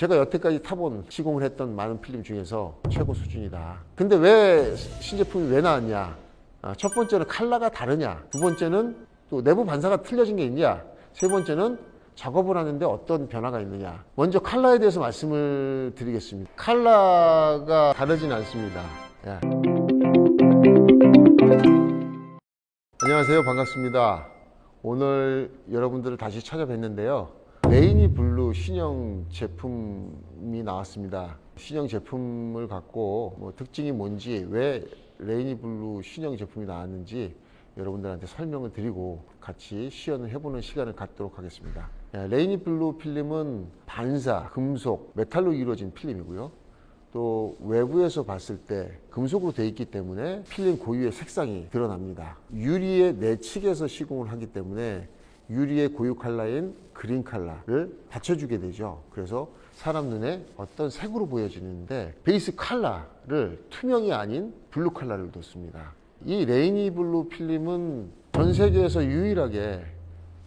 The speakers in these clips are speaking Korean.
제가 여태까지 타본 시공을 했던 많은 필름 중에서 최고 수준이다. 근데 왜 신제품이 왜 나왔냐? 첫 번째는 컬러가 다르냐? 두 번째는 또 내부 반사가 틀려진 게 있냐? 세 번째는 작업을 하는데 어떤 변화가 있느냐? 먼저 컬러에 대해서 말씀을 드리겠습니다. 컬러가 다르진 않습니다. 예. 안녕하세요. 반갑습니다. 오늘 여러분들을 다시 찾아뵀는데요. 레이니 블루 신형 제품이 나왔습니다. 신형 제품을 갖고 특징이 뭔지, 왜 레이니 블루 신형 제품이 나왔는지 여러분들한테 설명을 드리고 같이 시연을 해보는 시간을 갖도록 하겠습니다. 레이니 블루 필름은 반사, 금속, 메탈로 이루어진 필름이고요. 또 외부에서 봤을 때 금속으로 되어 있기 때문에 필름 고유의 색상이 드러납니다. 유리의 내측에서 시공을 하기 때문에 유리의 고유 컬러인 그린 컬러를 받쳐주게 되죠. 그래서 사람 눈에 어떤 색으로 보여지는데 베이스 컬러를 투명이 아닌 블루 컬러를 뒀습니다. 이 레이니 블루 필름은 전 세계에서 유일하게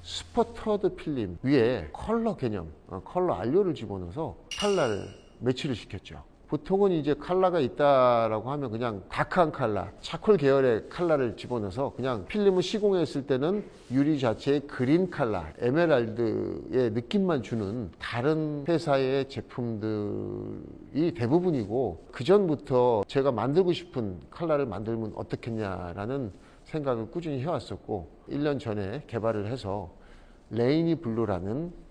스퍼터드 필름 위에 컬러 개념, 컬러 안료를 집어넣어서 컬러를 매치를 시켰죠. 보통은 이제 컬러가 있다라고 하면 그냥 다크한 컬러, 차콜 계열의 컬러를 집어넣어서 그냥 필름을 시공했을 때는 유리 자체의 그린 컬러, 에메랄드의 느낌만 주는 다른 회사의 제품들이 대부분이고, 그 전부터 제가 만들고 싶은 컬러를 만들면 어떻겠냐라는 생각을 꾸준히 해왔었고, 1년 전에 개발을 해서 레이니 블루라는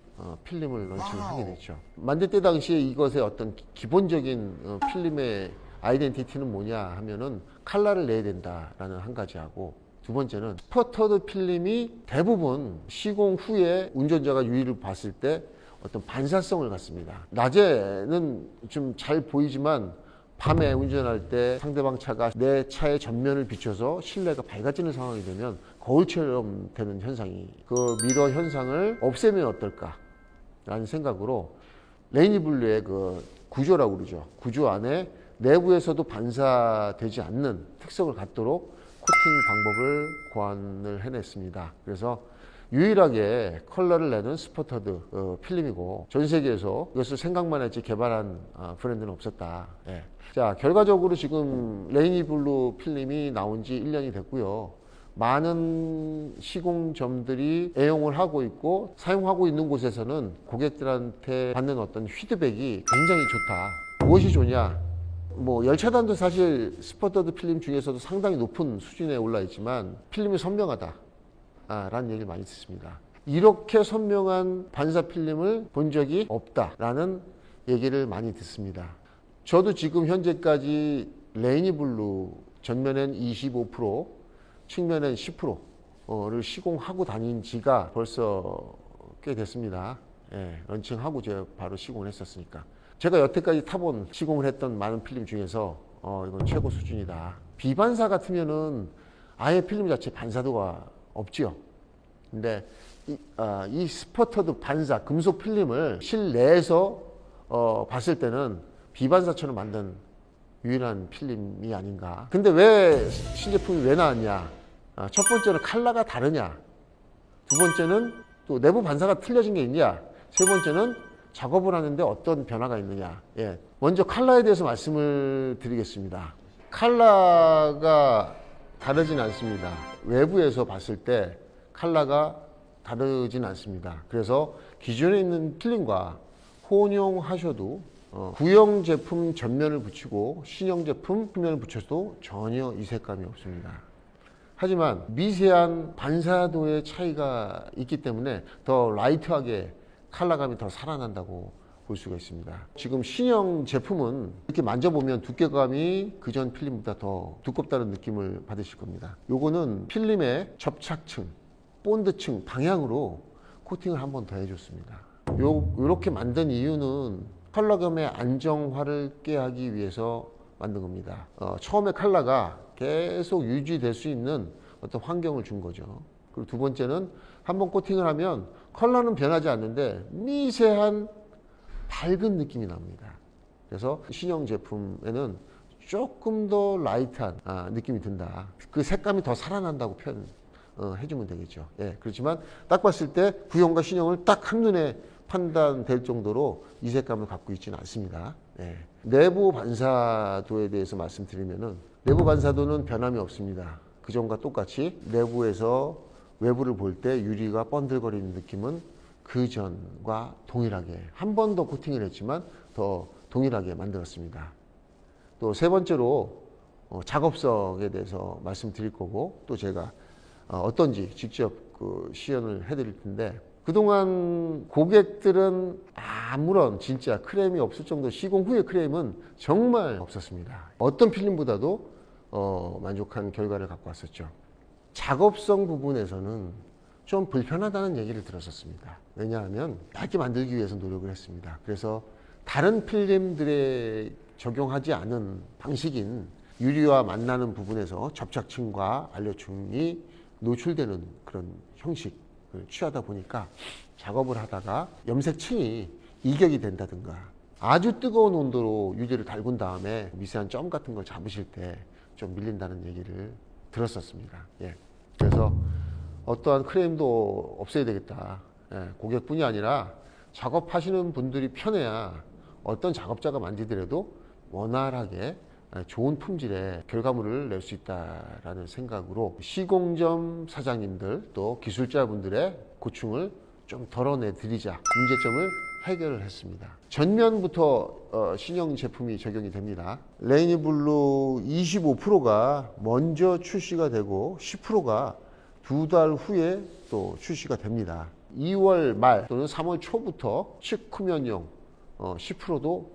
필름을 런칭을 하게 됐죠. 만들 때 당시에 이것의 어떤 기본적인 필름의 아이덴티티는 뭐냐 하면은 컬러를 내야 된다라는 한 가지하고, 두 번째는 스퍼터드 필름이 대부분 시공 후에 운전자가 유리를 봤을 때 어떤 반사성을 갖습니다. 낮에는 좀 잘 보이지만 밤에 운전할 때 상대방 차가 내 차의 전면을 비춰서 실내가 밝아지는 상황이 되면 거울처럼 되는 현상이, 그 미러 현상을 없애면 어떨까 라는 생각으로 레이니 블루의 그 구조라고 그러죠. 구조 안에 내부에서도 반사되지 않는 특성을 갖도록 코팅 방법을 고안을 해냈습니다. 그래서 유일하게 컬러를 내는 스퍼터드 필름이고, 전 세계에서 이것을 생각만 했지 개발한 브랜드는 없었다. 예. 자, 결과적으로 지금 레이니 블루 필름이 나온 지 1년이 됐고요. 많은 시공점들이 애용을 하고 있고, 사용하고 있는 곳에서는 고객들한테 받는 어떤 피드백이 굉장히 좋다. 무엇이 좋냐? 열차단도 사실 스퍼터드 필름 중에서도 상당히 높은 수준에 올라 있지만 필름이 선명하다 라는 얘기를 많이 듣습니다. 이렇게 선명한 반사 필름을 본 적이 없다라는 얘기를 많이 듣습니다. 저도 지금 현재까지 레이니 블루 전면엔 25%, 측면엔 10%를 시공하고 다닌 지가 벌써 꽤 됐습니다. 예, 런칭하고 제가 바로 시공을 했었으니까. 제가 여태까지 타본 시공을 했던 많은 필름 중에서 이건 최고 수준이다. 비반사 같으면은 아예 필름 자체 반사도가 없지요. 근데 이 스퍼터드 반사 금속 필름을 실내에서 봤을 때는 비반사처럼 만든 유일한 필름이 아닌가. 근데 왜 신제품이 왜 나왔냐? 첫 번째는 컬러가 다르냐? 두 번째는 또 내부 반사가 틀려진 게 있냐? 세 번째는 작업을 하는데 어떤 변화가 있느냐? 예. 먼저 컬러에 대해서 말씀을 드리겠습니다. 컬러가 다르진 않습니다. 외부에서 봤을 때 컬러가 다르진 않습니다. 그래서 기존에 있는 필름과 혼용하셔도 구형 제품 전면을 붙이고 신형 제품 후면을 붙여도 전혀 이색감이 없습니다. 하지만 미세한 반사도의 차이가 있기 때문에 더 라이트하게 컬러감이 더 살아난다고 볼 수가 있습니다. 지금 신형 제품은 이렇게 만져보면 두께감이 그전 필름보다 더 두껍다는 느낌을 받으실 겁니다. 요거는 필름의 접착층, 본드층 방향으로 코팅을 한 번 더 해줬습니다. 요렇게 만든 이유는 컬러감의 안정화를 깨하기 위해서 만든 겁니다. 처음에 컬러가 계속 유지될 수 있는 어떤 환경을 준 거죠. 그리고 두 번째는 한번 코팅을 하면 컬러는 변하지 않는데 미세한 밝은 느낌이 납니다. 그래서 신형 제품에는 조금 더 라이트한 느낌이 든다. 그 색감이 더 살아난다고 표현해주면 되겠죠. 예, 그렇지만 딱 봤을 때 구형과 신형을 딱 한눈에 판단될 정도로 이색감을 갖고 있지는 않습니다. 예. 내부 반사도에 대해서 말씀드리면은 내부 반사도는 변함이 없습니다. 그전과 똑같이 내부에서 외부를 볼 때 유리가 번들거리는 느낌은 그전과 동일하게 한 번 더 코팅을 했지만 더 동일하게 만들었습니다. 또 세 번째로 작업성에 대해서 말씀드릴 거고 또 제가 어떤지 직접 시연을 해드릴 텐데 그동안 고객들은 아무런 진짜 크레임이 없을 정도 시공 후의 크레임은 정말 없었습니다. 어떤 필름보다도 만족한 결과를 갖고 왔었죠. 작업성 부분에서는 좀 불편하다는 얘기를 들었었습니다. 왜냐하면 얇게 만들기 위해서 노력을 했습니다. 그래서 다른 필름들에 적용하지 않은 방식인 유리와 만나는 부분에서 접착층과 안료층이 노출되는 그런 형식을 취하다 보니까 작업을 하다가 염색층이 이격이 된다든가 아주 뜨거운 온도로 유리를 달군 다음에 미세한 점 같은 걸 잡으실 때 좀 밀린다는 얘기를 들었었습니다. 예. 그래서 어떠한 크레임도 없애야 되겠다. 예. 고객뿐이 아니라 작업하시는 분들이 편해야 어떤 작업자가 만지더라도 원활하게 좋은 품질의 결과물을 낼 수 있다라는 생각으로 시공점 사장님들 또 기술자분들의 고충을 좀 덜어내 드리자 문제점을 해결을 했습니다. 전면부터 신형 제품이 적용이 됩니다. 레이니블루 25%가 먼저 출시가 되고 10%가 2달 후에 또 출시가 됩니다. 2월 말 또는 3월 초부터 측후면용 10%도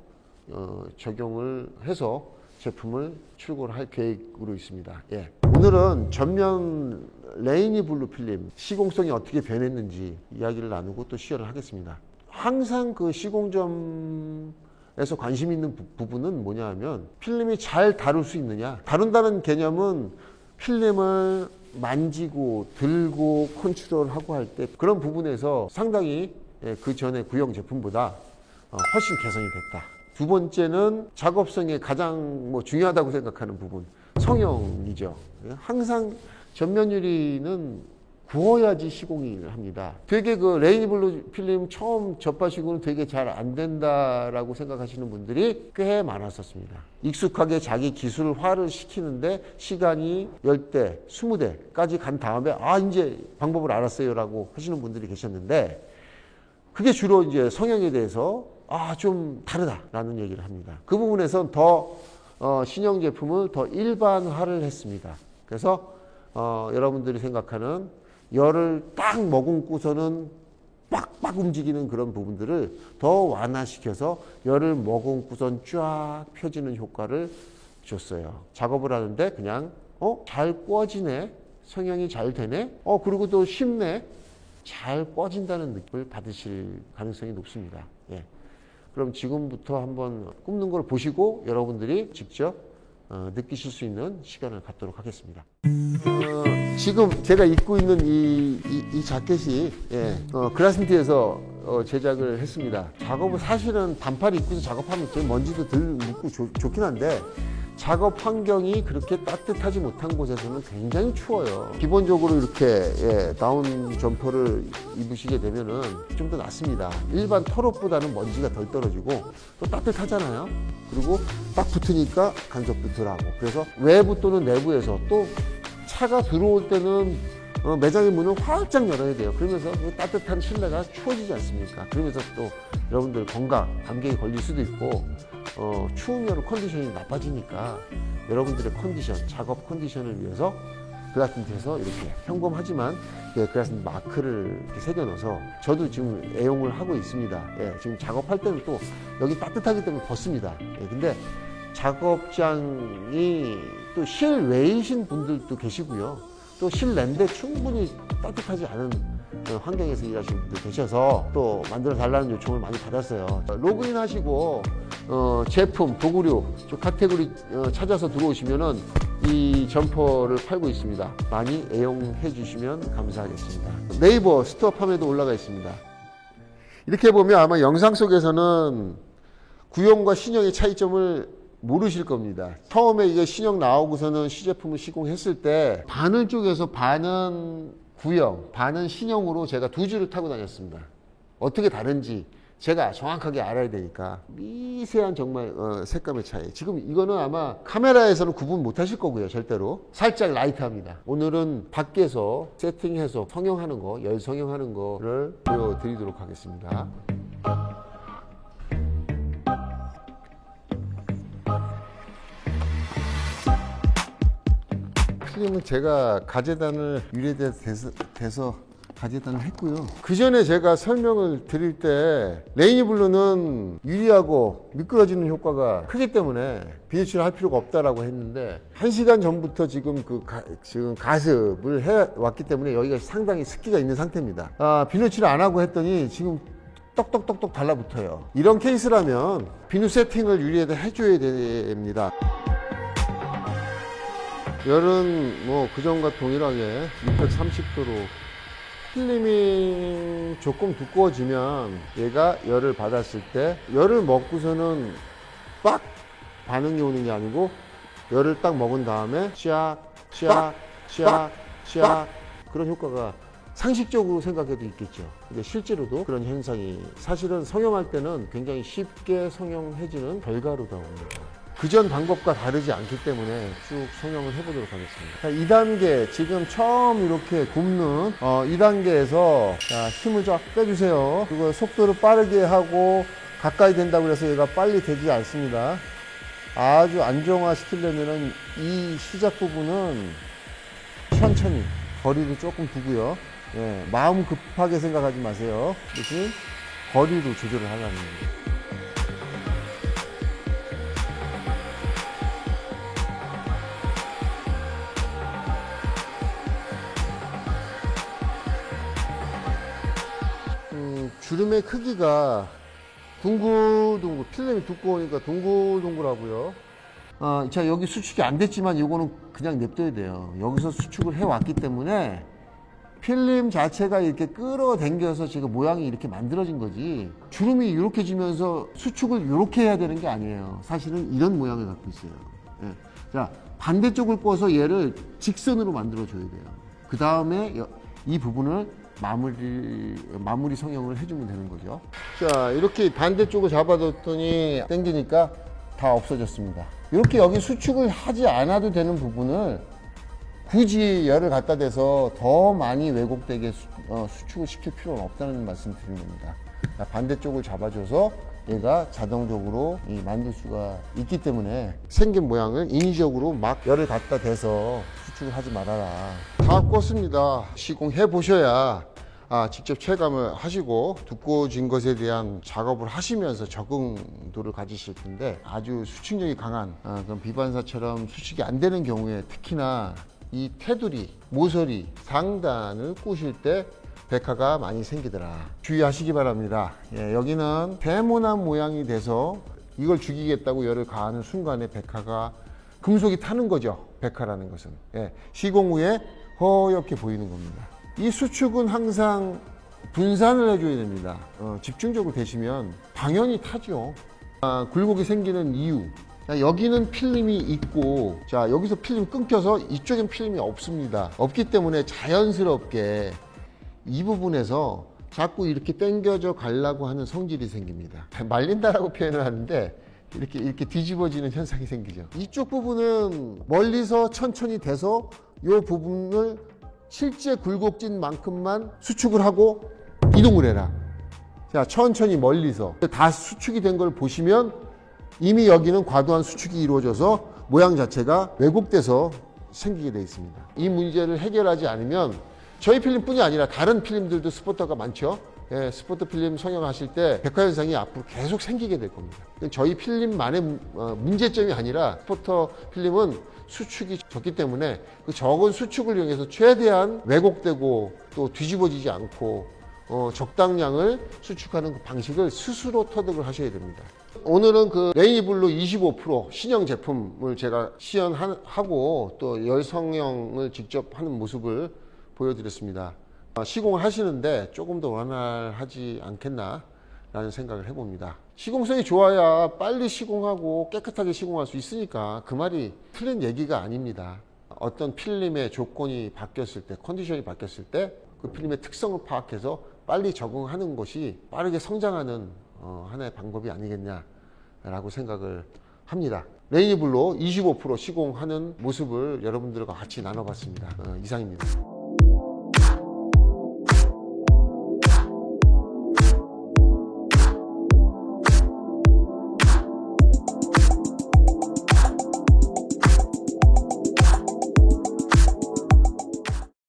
적용을 해서 제품을 출고를 할 계획으로 있습니다. 예. 오늘은 전면 레이니블루 필름 시공성이 어떻게 변했는지 이야기를 나누고 또 시연을 하겠습니다. 항상 그 시공점에서 관심 있는 부분은 뭐냐 하면 필름이 잘 다룰 수 있느냐. 다룬다는 개념은 필름을 만지고 들고 컨트롤하고 할 때 그런 부분에서 상당히 그 전에 구형 제품보다 훨씬 개선이 됐다. 두 번째는 작업성에 가장 중요하다고 생각하는 부분, 성형이죠. 항상 전면 유리는 구워야지 시공을 합니다. 되게 그 레이니블루 필름 처음 접하시고는 되게 잘 안 된다라고 생각하시는 분들이 꽤 많았었습니다. 익숙하게 자기 기술화를 시키는데 시간이 10대, 20대까지 간 다음에 이제 방법을 알았어요라고 하시는 분들이 계셨는데 그게 주로 이제 성형에 대해서 좀 다르다라는 얘기를 합니다. 그 부분에선 더 신형 제품을 더 일반화를 했습니다. 그래서 여러분들이 생각하는 열을 딱 머금고서는 빡빡 움직이는 그런 부분들을 더 완화시켜서 열을 머금고선 쫙 펴지는 효과를 줬어요. 작업을 하는데 그냥 잘 구워지네, 성형이 잘 되네, 그리고 또 쉽네, 잘 꺼진다는 느낌을 받으실 가능성이 높습니다. 예. 그럼 지금부터 한번 굽는 걸 보시고 여러분들이 직접 느끼실 수 있는 시간을 갖도록 하겠습니다. 지금 제가 입고 있는 이 자켓이 그라슨티에서 제작을 했습니다. 작업을 사실은 반팔 입고서 작업하면 좀 먼지도 덜 묻고 좋긴 한데 작업 환경이 그렇게 따뜻하지 못한 곳에서는 굉장히 추워요. 기본적으로 이렇게 다운 점퍼를 입으시게 되면은 좀 더 낫습니다. 일반 털옷보다는 먼지가 덜 떨어지고 또 따뜻하잖아요. 그리고 딱 붙으니까 간섭도 덜하고. 그래서 외부 또는 내부에서 또 차가 들어올 때는 매장의 문을 활짝 열어야 돼요. 그러면서 그 따뜻한 실내가 추워지지 않습니까? 그러면서 또 여러분들 건강, 감기에 걸릴 수도 있고 추우면 컨디션이 나빠지니까 여러분들의 컨디션, 작업 컨디션을 위해서 그라슨티에서 이렇게 평범하지만 그라슨티 마크를 이렇게 새겨넣어서 저도 지금 애용을 하고 있습니다. 지금 작업할 때는 또 여기 따뜻하기 때문에 벗습니다. 근데 작업장이 또 실외이신 분들도 계시고요. 또 실내인데 충분히 따뜻하지 않은 환경에서 일하시는 분들 계셔서 또 만들어 달라는 요청을 많이 받았어요. 로그인 하시고 제품, 도구류, 카테고리 찾아서 들어오시면은 이 점퍼를 팔고 있습니다. 많이 애용해 주시면 감사하겠습니다. 네이버 스토어팜에도 올라가 있습니다. 이렇게 보면 아마 영상 속에서는 구형과 신형의 차이점을 모르실 겁니다. 처음에 이게 신형 나오고서는 시제품을 시공했을 때 반은 쪽에서 반은 구형, 반은 신형으로 제가 두 줄을 타고 다녔습니다. 어떻게 다른지 제가 정확하게 알아야 되니까 미세한 정말 색감의 차이. 지금 이거는 아마 카메라에서는 구분 못 하실 거고요. 절대로 살짝 라이트합니다. 오늘은 밖에서 세팅해서 성형하는 거, 열 성형하는 거를 보여드리도록 하겠습니다. 필름은 제가 가재단을 유래돼서 가재단을 했고요. 그 전에 제가 설명을 드릴 때 레이니블루는 유리하고 미끄러지는 효과가 크기 때문에 비누칠을 할 필요가 없다라고 했는데 1시간 전부터 지금 지금 가습을 해왔기 때문에 여기가 상당히 습기가 있는 상태입니다. 비누칠을 안 하고 했더니 지금 똑똑똑똑 달라붙어요. 이런 케이스라면 비누 세팅을 유리에다 해줘야 됩니다. 열은 뭐 그전과 동일하게 630도로 필름이 조금 두꺼워지면 얘가 열을 받았을 때 열을 먹고서는 빡 반응이 오는 게 아니고 열을 딱 먹은 다음에 샥 그런 효과가 상식적으로 생각해도 있겠죠. 근데 실제로도 그런 현상이 사실은 성형할 때는 굉장히 쉽게 성형해지는 결과로 나옵니다. 그전 방법과 다르지 않기 때문에 쭉 성형을 해보도록 하겠습니다. 자, 2단계 지금 처음 이렇게 굽는 2단계에서 힘을 쫙 빼주세요. 그리고 속도를 빠르게 하고 가까이 된다고 해서 얘가 빨리 되지 않습니다. 아주 안정화 시키려면 이 시작 부분은 천천히 거리를 조금 두고요. 예, 마음 급하게 생각하지 마세요. 대신 거리로 조절을 하려는 겁니다. 주름의 크기가 둥글둥글, 필름이 두꺼우니까 둥글둥글하고요. 자, 여기 수축이 안 됐지만 이거는 그냥 냅둬야 돼요. 여기서 수축을 해왔기 때문에 필름 자체가 이렇게 끌어당겨서 지금 모양이 이렇게 만들어진 거지, 주름이 이렇게 지면서 수축을 이렇게 해야 되는 게 아니에요. 사실은 이런 모양을 갖고 있어요. 예. 자, 반대쪽을 꺼서 얘를 직선으로 만들어 줘야 돼요. 그 다음에 이 부분을 마무리 성형을 해주면 되는 거죠. 자, 이렇게 반대쪽을 잡아뒀더니 당기니까 다 없어졌습니다. 이렇게 여기 수축을 하지 않아도 되는 부분을 굳이 열을 갖다 대서 더 많이 왜곡되게 수축을 시킬 필요는 없다는 말씀 드리는 겁니다. 자, 반대쪽을 잡아줘서 얘가 자동적으로 만들 수가 있기 때문에 생긴 모양을 인위적으로 막 열을 갖다 대서 수축을 하지 말아라. 다 껐습니다. 시공해 보셔야 직접 체감을 하시고 두꺼워진 것에 대한 작업을 하시면서 적응도를 가지실 텐데, 아주 수축력이 강한 그런 비반사처럼 수축이 안 되는 경우에 특히나 이 테두리, 모서리, 상단을 꾸실 때 백화가 많이 생기더라. 주의하시기 바랍니다. 예, 여기는 네모난 모양이 돼서 이걸 죽이겠다고 열을 가하는 순간에 백화가 금속이 타는 거죠. 백화라는 것은. 예, 시공 후에 허옇게 보이는 겁니다. 이 수축은 항상 분산을 해줘야 됩니다. 집중적으로 되시면 당연히 타죠. 굴곡이 생기는 이유. 자, 여기는 필름이 있고, 자, 여기서 필름이 끊겨서 이쪽엔 필름이 없습니다. 없기 때문에 자연스럽게 이 부분에서 자꾸 이렇게 당겨져 가려고 하는 성질이 생깁니다. 말린다라고 표현을 하는데 이렇게 뒤집어지는 현상이 생기죠. 이쪽 부분은 멀리서 천천히 돼서 이 부분을 실제 굴곡진 만큼만 수축을 하고 이동을 해라. 자, 천천히 멀리서 다 수축이 된 걸 보시면 이미 여기는 과도한 수축이 이루어져서 모양 자체가 왜곡돼서 생기게 되어 있습니다. 이 문제를 해결하지 않으면 저희 필름뿐이 아니라 다른 필름들도 스포터가 많죠. 예, 스포터 필름 성형하실 때 백화 현상이 앞으로 계속 생기게 될 겁니다. 저희 필름만의 문제점이 아니라 스포터 필름은 수축이 적기 때문에 그 적은 수축을 이용해서 최대한 왜곡되고 또 뒤집어지지 않고 적당량을 수축하는 그 방식을 스스로 터득을 하셔야 됩니다. 오늘은 그 레이니블루 25% 신형 제품을 제가 시연하고 또 열 성형을 직접 하는 모습을 보여드렸습니다. 시공을 하시는데 조금 더 원활하지 않겠나 라는 생각을 해봅니다. 시공성이 좋아야 빨리 시공하고 깨끗하게 시공할 수 있으니까 그 말이 틀린 얘기가 아닙니다. 어떤 필름의 조건이 바뀌었을 때, 컨디션이 바뀌었을 때 그 필름의 특성을 파악해서 빨리 적응하는 것이 빠르게 성장하는 하나의 방법이 아니겠냐라고 생각을 합니다. 레이니 블루 25% 시공하는 모습을 여러분들과 같이 나눠봤습니다. 이상입니다.